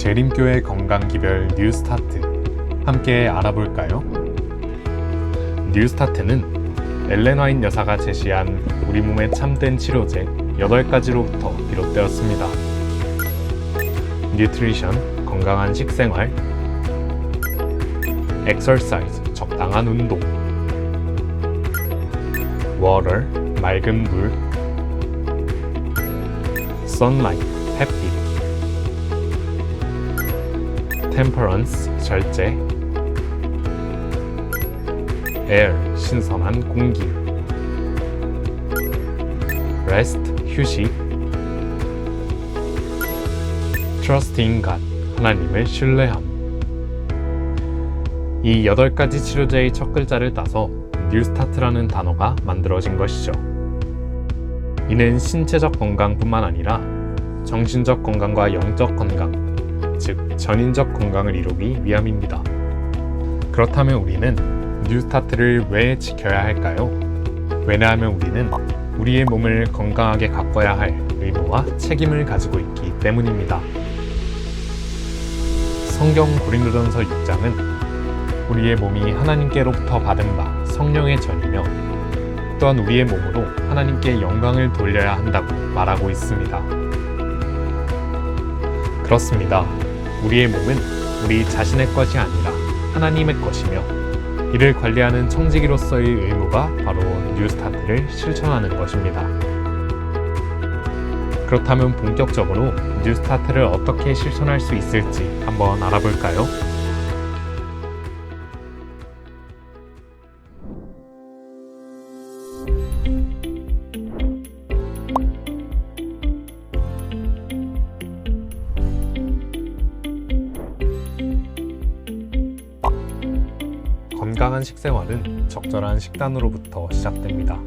재림교회 건강기별 뉴스타트 함께 알아볼까요? 뉴스타트는 엘렌 화이트 여사가 제시한 우리 몸의 참된 치료제 8가지로부터 비롯되었습니다. 뉴트리션, 건강한 식생활, 엑서사이즈, 적당한 운동, 워터, 맑은 물, 선라이트, 햇빛, 템퍼런스, 절제, 에어, 신선한 공기, 레스트, 휴식, 트러스트 인 갓, 하나님을 신뢰함. 이 8가지 치료제의 첫 글자를 따서 뉴스타트라는 단어가 만들어진 것이죠. 이는 신체적 건강뿐만 아니라 정신적 건강과 영적 건강, 즉 전인적 건강을 이루기 위함입니다. 그렇다면 우리는 뉴스타트를 왜 지켜야 할까요? 왜냐하면 우리는 우리의 몸을 건강하게 가꿔야 할 의무와 책임을 가지고 있기 때문입니다. 성경 고린도전서 6장은 우리의 몸이 하나님께로부터 받은 바 성령의 전이며 또한 우리의 몸으로 하나님께 영광을 돌려야 한다고 말하고 있습니다. 그렇습니다. 우리의 몸은 우리 자신의 것이 아니라 하나님의 것이며 이를 관리하는 청지기로서의 의무가 바로 뉴스타트를 실천하는 것입니다. 그렇다면 본격적으로 뉴스타트를 어떻게 실천할 수 있을지 한번 알아볼까요? 건강한 식생활은 적절한 식단으로부터 시작됩니다.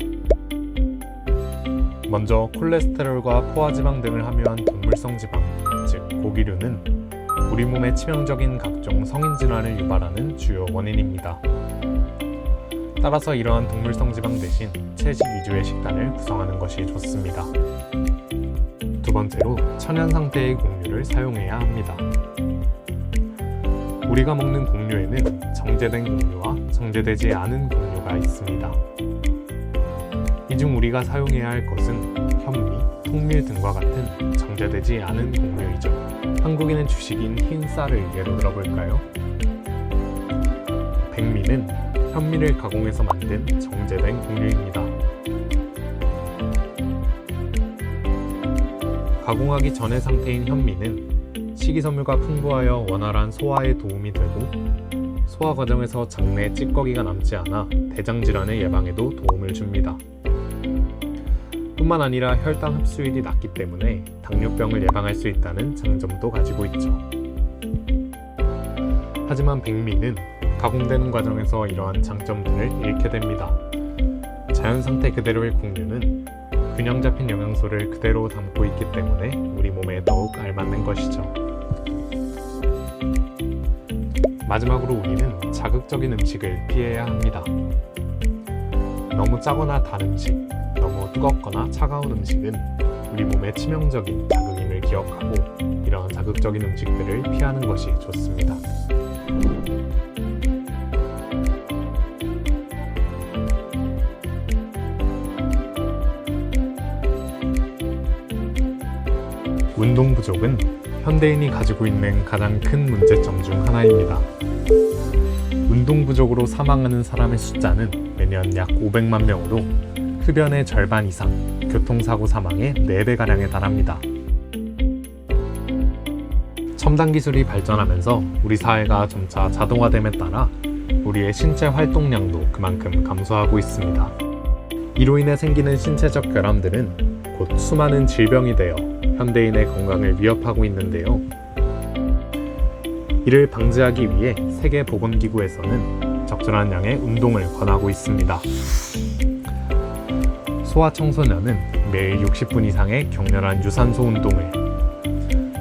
먼저 콜레스테롤과 포화지방 등을 함유한 동물성 지방, 즉 고기류는 우리 몸에 치명적인 각종 성인 질환을 유발하는 주요 원인입니다. 따라서 이러한 동물성 지방 대신 채식 위주의 식단을 구성하는 것이 좋습니다. 두 번째로 천연 상태의 곡류를 사용해야 합니다. 우리가 먹는 곡류에는 정제된 곡류와 정제되지 않은 곡류가 있습니다. 이 중 우리가 사용해야 할 것은 현미, 통밀 등과 같은 정제되지 않은 곡류이죠. 한국인의 주식인 흰 쌀을 예로 들어볼까요? 백미는 현미를 가공해서 만든 정제된 곡류입니다. 가공하기 전의 상태인 현미는 식이섬유가 풍부하여 원활한 소화에 도움이 되고 소화 과정에서 장내 찌꺼기가 남지 않아 대장 질환의 예방에도 도움을 줍니다. 뿐만 아니라 혈당 흡수율이 낮기 때문에 당뇨병을 예방할 수 있다는 장점도 가지고 있죠. 하지만 백미는 가공되는 과정에서 이러한 장점들을 잃게 됩니다. 자연 상태 그대로의 곡류는 균형 잡힌 영양소를 그대로 담고 있기 때문에 우리 몸에 더욱 알맞는 것이죠. 마지막으로 우리는 자극적인 음식을 피해야 합니다. 너무 짜거나 단 음식, 너무 뜨겁거나 차가운 음식은 우리 몸에 치명적인 자극임을 기억하고 이런 자극적인 음식들을 피하는 것이 좋습니다. 운동 부족은 현대인이 가지고 있는 가장 큰 문제점 중 하나입니다. 운동 부족으로 사망하는 사람의 숫자는 매년 약 500만 명으로 흡연의 절반 이상, 교통사고 사망의 4배가량에 달합니다. 첨단 기술이 발전하면서 우리 사회가 점차 자동화됨에 따라 우리의 신체 활동량도 그만큼 감소하고 있습니다. 이로 인해 생기는 신체적 결함들은 곧 수많은 질병이 되어 현대인의 건강을 위협하고 있는데요. 이를 방지하기 위해 세계보건기구에서는 적절한 양의 운동을 권하고 있습니다. 소아청소년은 매일 60분 이상의 격렬한 유산소 운동을,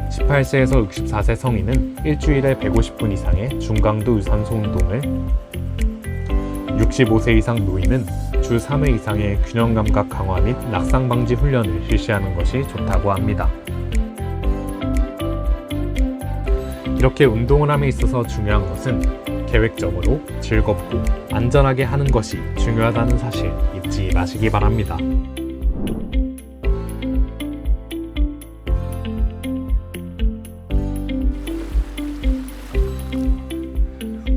18세에서 64세 성인은 일주일에 150분 이상의 중강도 유산소 운동을, 65세 이상 노인은 주 3회 이상의 균형 감각 강화 및 낙상 방지 훈련을 실시하는 것이 좋다고 합니다. 이렇게 운동을 함에 있어서 중요한 것은 계획적으로 즐겁고 안전하게 하는 것이 중요하다는 사실 잊지 마시기 바랍니다.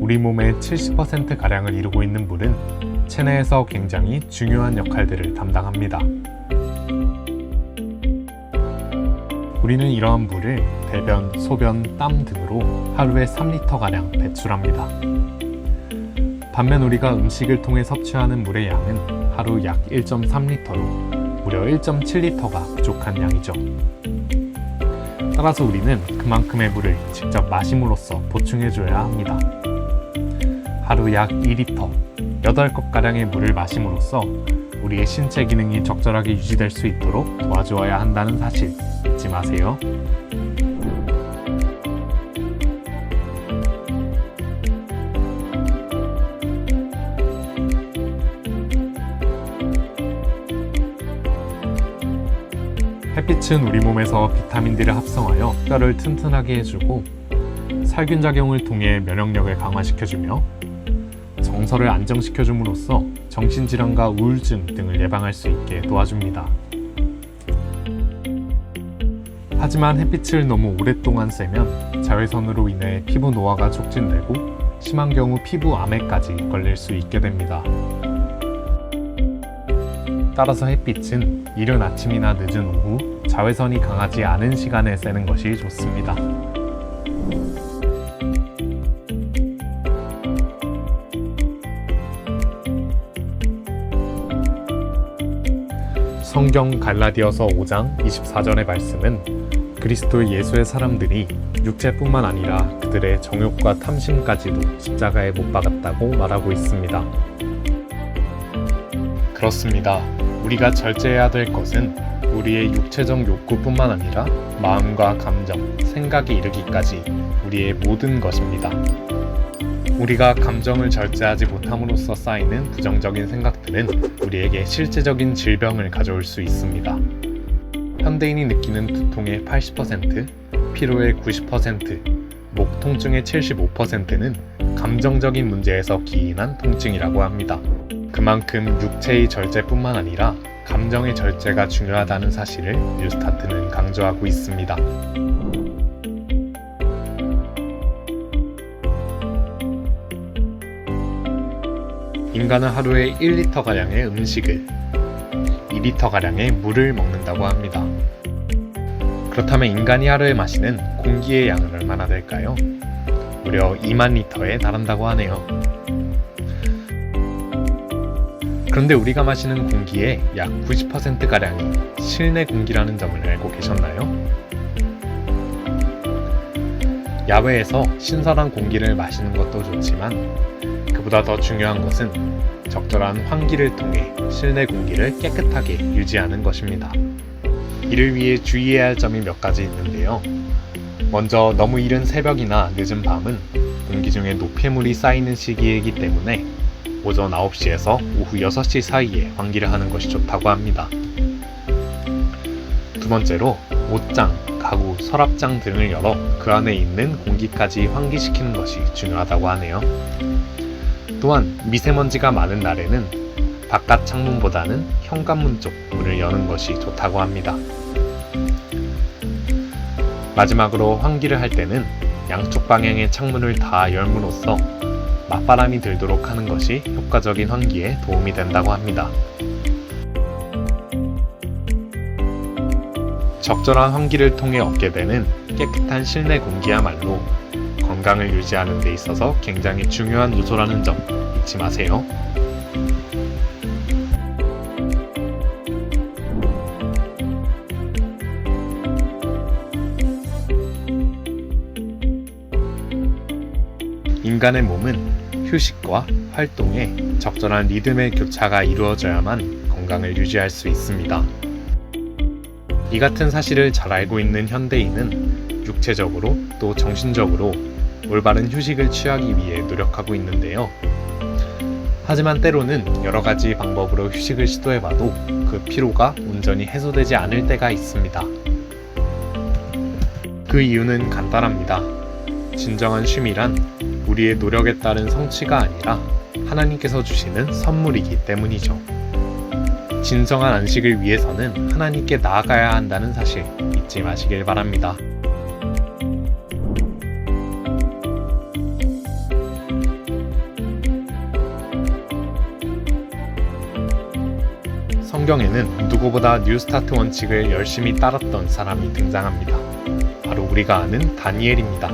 우리 몸의 70%가량을 이루고 있는 물은 체내에서 굉장히 중요한 역할들을 담당합니다. 우리는 이러한 물을 대변, 소변, 땀 등으로 하루에 3리터가량 배출합니다. 반면 우리가 음식을 통해 섭취하는 물의 양은 하루 약 1.3리터로 무려 1.7리터가 부족한 양이죠. 따라서 우리는 그만큼의 물을 직접 마심으로써 보충해줘야 합니다. 하루 약 2리터, 8컵가량의 물을 마심으로써 우리의 신체 기능이 적절하게 유지될 수 있도록 도와주어야 한다는 사실 잊지 마세요. 햇빛은 우리 몸에서 비타민들을 합성하여 뼈를 튼튼하게 해주고 살균 작용을 통해 면역력을 강화시켜주며 정서를 안정시켜줌으로써 정신질환과 우울증 등을 예방할 수 있게 도와줍니다. 하지만 햇빛을 너무 오랫동안 쐬면 자외선으로 인해 피부 노화가 촉진되고 심한 경우 피부암에까지 걸릴 수 있게 됩니다. 따라서 햇빛은 이른 아침이나 늦은 오후 자외선이 강하지 않은 시간에 쐬는 것이 좋습니다. 성경 갈라디아서 5장 24절의 말씀은 그리스도 예수의 사람들이 육체뿐만 아니라 그들의 정욕과 탐심까지도 십자가에 못 박았다고 말하고 있습니다. 그렇습니다. 우리가 절제해야 될 것은 우리의 육체적 욕구뿐만 아니라 마음과 감정, 생각에 이르기까지 우리의 모든 것입니다. 우리가 감정을 절제하지 못함으로써 쌓이는 부정적인 생각들은 우리에게 실제적인 질병을 가져올 수 있습니다. 현대인이 느끼는 두통의 80%, 피로의 90%, 목 통증의 75%는 감정적인 문제에서 기인한 통증이라고 합니다. 그만큼 육체의 절제뿐만 아니라 감정의 절제가 중요하다는 사실을 뉴스타트는 강조하고 있습니다. 인간은 하루에 1리터가량의 음식을, 2리터가량의 물을 먹는다고 합니다. 그렇다면 인간이 하루에 마시는 공기의 양은 얼마나 될까요? 무려 2만 리터에 달한다고 하네요. 그런데 우리가 마시는 공기의 약 90%가량이 실내 공기라는 점을 알고 계셨나요? 야외에서 신선한 공기를 마시는 것도 좋지만 그보다 더 중요한 것은 적절한 환기를 통해 실내 공기를 깨끗하게 유지하는 것입니다. 이를 위해 주의해야 할 점이 몇 가지 있는데요. 먼저 너무 이른 새벽이나 늦은 밤은 공기 중에 노폐물이 쌓이는 시기이기 때문에 오전 9시에서 오후 6시 사이에 환기를 하는 것이 좋다고 합니다. 두 번째로 옷장, 가구, 서랍장 등을 열어 그 안에 있는 공기까지 환기시키는 것이 중요하다고 하네요. 또한 미세먼지가 많은 날에는 바깥 창문보다는 현관문 쪽 문을 여는 것이 좋다고 합니다. 마지막으로 환기를 할 때는 양쪽 방향의 창문을 다 열므로써 맞바람이 들도록 하는 것이 효과적인 환기에 도움이 된다고 합니다. 적절한 환기를 통해 얻게 되는 깨끗한 실내 공기야말로 건강을 유지하는 데 있어서 굉장히 중요한 요소라는 점 잊지 마세요. 인간의 몸은 휴식과 활동에 적절한 리듬의 교차가 이루어져야만 건강을 유지할 수 있습니다. 이 같은 사실을 잘 알고 있는 현대인은 육체적으로 또 정신적으로 올바른 휴식을 취하기 위해 노력하고 있는데요. 하지만 때로는 여러 가지 방법으로 휴식을 시도해봐도 그 피로가 온전히 해소되지 않을 때가 있습니다. 그 이유는 간단합니다. 진정한 쉼이란 우리의 노력에 따른 성취가 아니라 하나님께서 주시는 선물이기 때문이죠. 진정한 안식을 위해서는 하나님께 나아가야 한다는 사실 잊지 마시길 바랍니다. 성경에는 누구보다 뉴스타트 원칙을 열심히 따랐던 사람이 등장합니다. 바로 우리가 아는 다니엘입니다.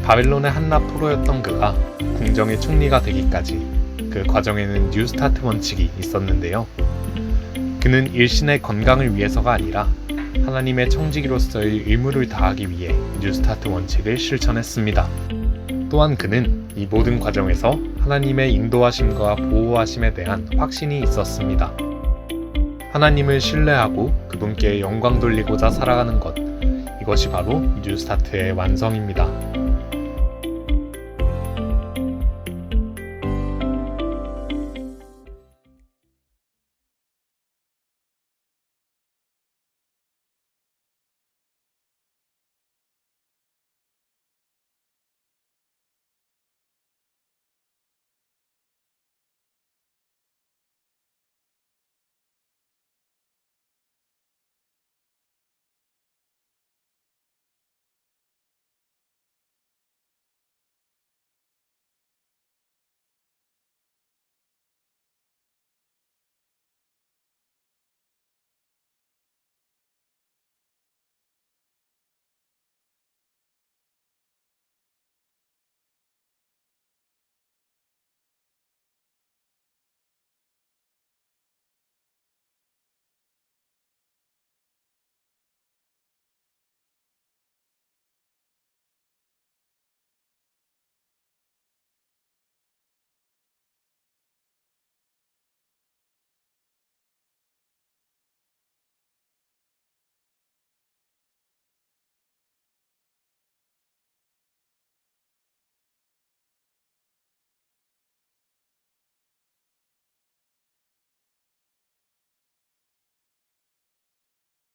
바벨론의 한낱 포로였던 그가 궁정의 총리가 되기까지 그 과정에는 뉴스타트 원칙이 있었는데요. 그는 일신의 건강을 위해서가 아니라 하나님의 청지기로서의 의무를 다하기 위해 뉴스타트 원칙을 실천했습니다. 또한 그는 이 모든 과정에서 하나님의 인도하심과 보호하심에 대한 확신이 있었습니다. 하나님을 신뢰하고 그분께 영광 돌리고자 살아가는 것, 이것이 바로 뉴스타트의 완성입니다.